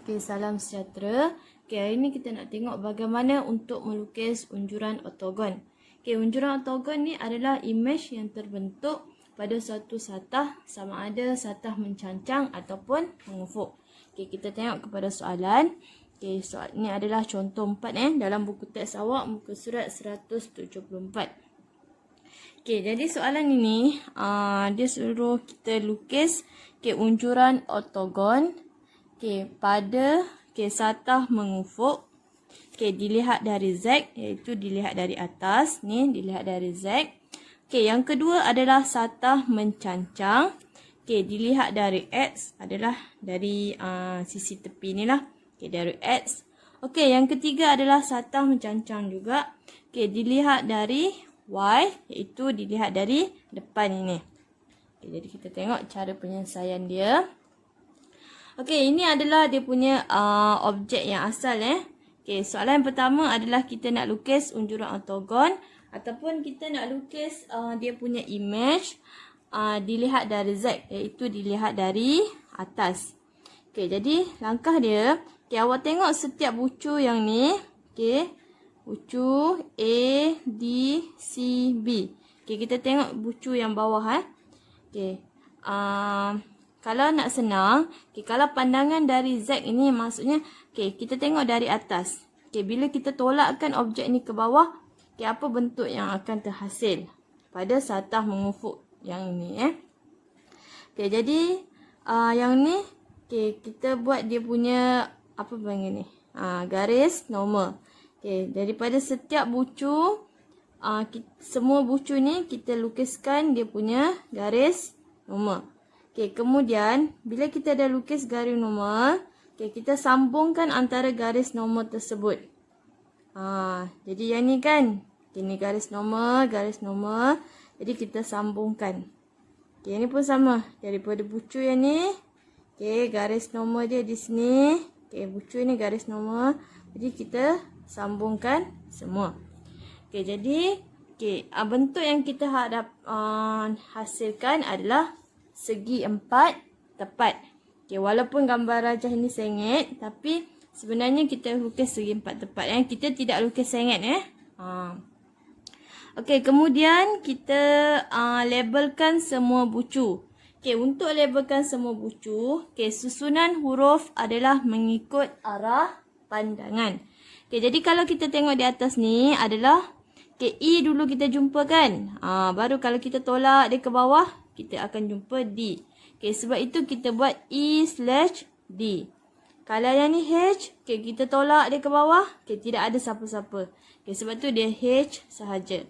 Okay, salam sejahtera. Okay, hari ni kita nak tengok bagaimana untuk melukis unjuran oktogon. Okay, unjuran oktogon ni adalah imej yang terbentuk pada suatu satah, sama ada satah mencancang ataupun mengufuk. Okay, kita tengok kepada soalan. Okay, soalan ni adalah contoh 4 dalam buku teks awak muka surat 174. Okay, jadi soalan ini dia suruh kita lukis unjuran oktogon pada satah mengufuk. Dilihat dari Z, iaitu dilihat dari atas. Ni dilihat dari Z. Yang kedua adalah satah mencancang. Dilihat dari X, adalah dari sisi tepi ni lah. Dari X. Yang ketiga adalah satah mencancang juga. Dilihat dari Y, iaitu dilihat dari depan ini. Jadi kita tengok cara penyelesaian dia. Ini adalah dia punya objek yang asal. Soalan yang pertama adalah kita nak lukis unjuran oktogon ataupun kita nak lukis dia punya imej dilihat dari Z, iaitu dilihat dari atas. Jadi langkah dia, awak tengok setiap bucu yang ni, bucu A, D, C, B. Kita tengok bucu yang bawah. Kalau nak senang, kalau pandangan dari Z ini maksudnya, kita tengok dari atas. Bila kita tolakkan objek ni ke bawah, apa bentuk yang akan terhasil pada satah mengufuk yang ini. Jadi yang ni, kita buat dia punya, apa panggil ni? Garis normal. Daripada setiap bucu, semua bucu ni kita lukiskan dia punya garis normal. Kemudian bila kita dah lukis garis normal, kita sambungkan antara garis normal tersebut. Jadi yang ni kan, ini garis normal. Jadi kita sambungkan. Ini pun sama. Daripada bucu yang ni, garis normal dia di sini. Bucu ni garis normal. Jadi kita sambungkan semua. Jadi bentuk yang kita hasilkan adalah segi 4 tepat. Walaupun gambar rajah ini sengit, tapi sebenarnya kita lukis segi 4 tepat. Kita tidak lukis sengit. Kemudian kita labelkan semua bucu. Untuk labelkan semua bucu, susunan huruf adalah mengikut arah pandangan. Jadi kalau kita tengok di atas ni adalah E dulu kita jumpa kan. Baru kalau kita tolak dia ke bawah, kita akan jumpa D. Sebab itu kita buat E/D. Kalau yang ni H, kita tolak dia ke bawah, tidak ada siapa-siapa. Sebab tu dia H sahaja.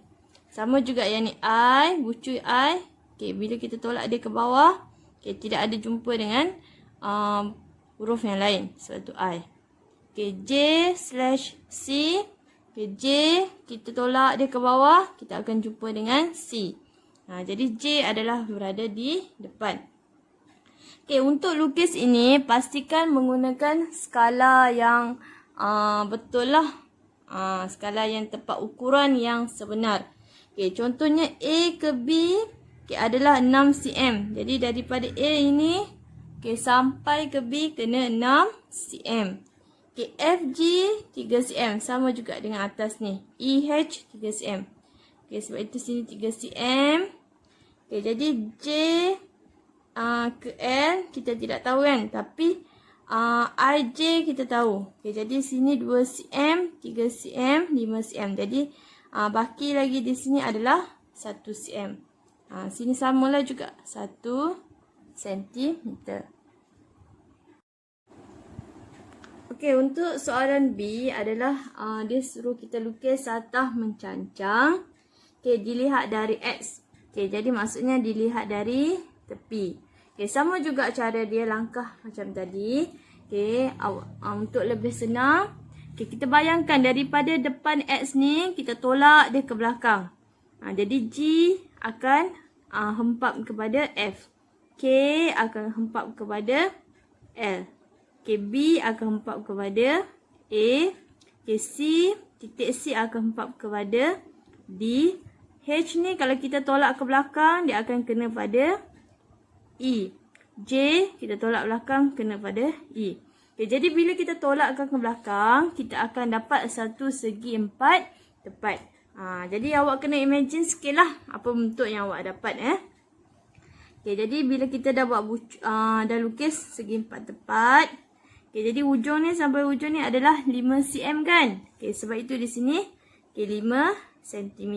Sama juga yang ni I, bucu I. Bila kita tolak dia ke bawah, tidak ada jumpa dengan huruf yang lain. Sebab tu I. J/C. J, kita tolak dia ke bawah, kita akan jumpa dengan C. Jadi J adalah berada di depan. Untuk lukis ini, pastikan menggunakan skala yang betul lah. Skala yang tepat ukuran yang sebenar. Contohnya A ke B adalah 6 cm. Jadi daripada A ini sampai ke B kena 6 cm. FG 3 cm. Sama juga dengan atas ni. EH 3 cm. Sebab itu sini 3 cm. Jadi J ke L kita tidak tahu kan. Tapi IJ kita tahu. Jadi sini 2 cm, 3 cm, 5 cm. Jadi baki lagi di sini adalah 1 cm. Sini samalah juga 1 cm. Untuk soalan B adalah dia suruh kita lukis satah mencancang. Dilihat dari X. Jadi maksudnya dilihat dari tepi. Sama juga cara dia langkah macam tadi. Untuk lebih senang, kita bayangkan daripada depan X ni, kita tolak dia ke belakang. Jadi G akan hempap kepada F. K akan hempap kepada L. B akan hempap kepada A. C, titik C akan hempap kepada D. H ni kalau kita tolak ke belakang, dia akan kena pada E. J, kita tolak belakang, kena pada E. Okay, jadi bila kita tolakkan ke belakang, kita akan dapat satu segi 4 tepat. Jadi awak kena imagine sikit lah apa bentuk yang awak dapat. Okay, jadi bila kita dah buat dah lukis segi 4 tepat. Okay, jadi ujung ni sampai ujung ni adalah 5 cm kan. Okay, sebab itu di sini 5 cm.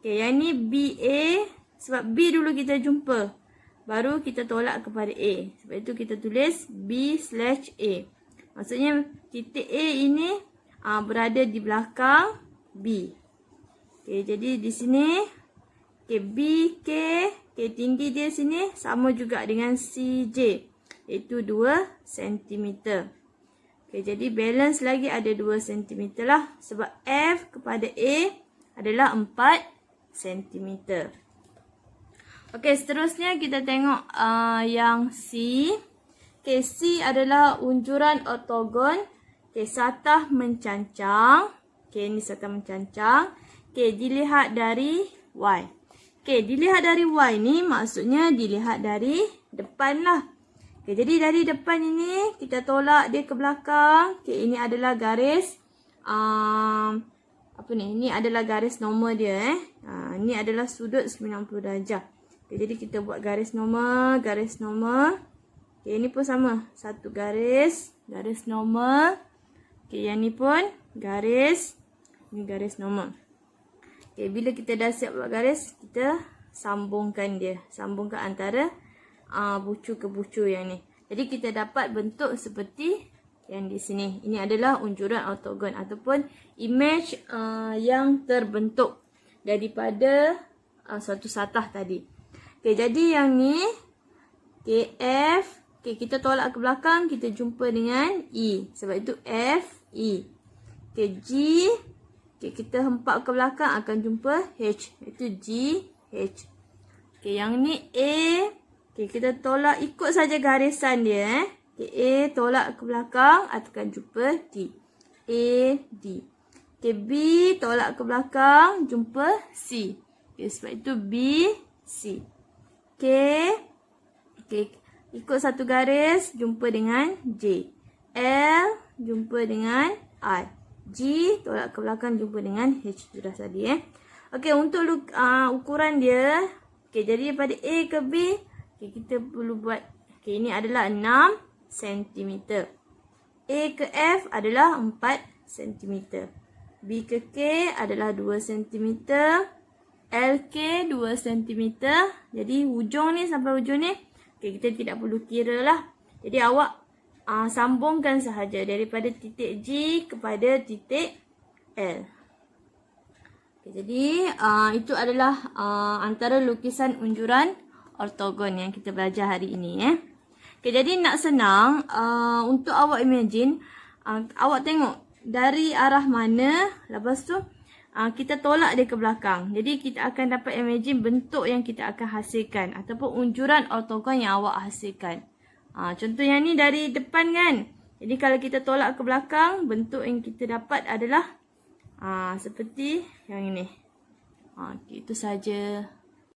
Okay, yang ni BA. Sebab B dulu kita jumpa. Baru kita tolak kepada A. Sebab itu kita tulis B/A. Maksudnya titik A ini berada di belakang B. Okay, jadi di sini BK. Tinggi dia sini sama juga dengan CJ. Iaitu 2 cm. Okay, jadi balance lagi ada 2 cm lah. Sebab F kepada A adalah 4 cm. Okey, seterusnya kita tengok yang C. Okey, C adalah unjuran ortogon. Okey, satah mencancang. Okey, ini satah mencancang. Okey, dilihat dari Y. Okey, dilihat dari Y ni maksudnya dilihat dari depan lah. Okey, jadi dari depan ini kita tolak dia ke belakang. Okey, ini adalah garis Ini adalah garis normal dia. Ini adalah sudut 90 darjah. Okay, jadi kita buat garis normal. Okay, ini pun sama. Satu garis normal. Okay, yang ni pun garis. Ini garis normal. Okay, bila kita dah siap buat garis, kita sambungkan dia. Sambungkan antara bucu ke bucu yang ni. Jadi kita dapat bentuk seperti yang di sini. Ini adalah unjuran ortogon ataupun image yang terbentuk daripada suatu satah tadi. Okay, jadi yang ni F. Okay, kita tolak ke belakang, kita jumpa dengan E. Sebab itu F, E. Okay, G. Okay, kita hempak ke belakang akan jumpa H. Itu G, H. Okay, yang ni A. Okay, kita tolak ikut saja garisan dia. Okay, A tolak ke belakang akan jumpa D. A, D. Okay, B tolak ke belakang jumpa C. Okay, sebab itu B, C. Okay, ikut satu garis jumpa dengan J. L jumpa dengan I. G tolak ke belakang jumpa dengan H. Sudah tadi Okay, untuk ukuran dia. Okay, jadi daripada A ke B. Okay, kita perlu buat. Okay, ini adalah 6 cm. A ke F adalah 4 cm. B ke K adalah 2 cm. LK 2 cm. Jadi hujung ni sampai hujung ni. Okay, kita tidak perlu kira lah. Jadi awak sambungkan sahaja daripada titik G kepada titik L. Okay, jadi itu adalah antara lukisan unjuran ortogon yang kita belajar hari ini. Okay, jadi nak senang untuk awak imagine. Awak tengok dari arah mana. Lepas tu kita tolak dia ke belakang. Jadi kita akan dapat imagine bentuk yang kita akan hasilkan. Ataupun unjuran ortogon yang awak hasilkan. Contoh yang ni dari depan kan. Jadi kalau kita tolak ke belakang. Bentuk yang kita dapat adalah seperti yang ini. Itu saja.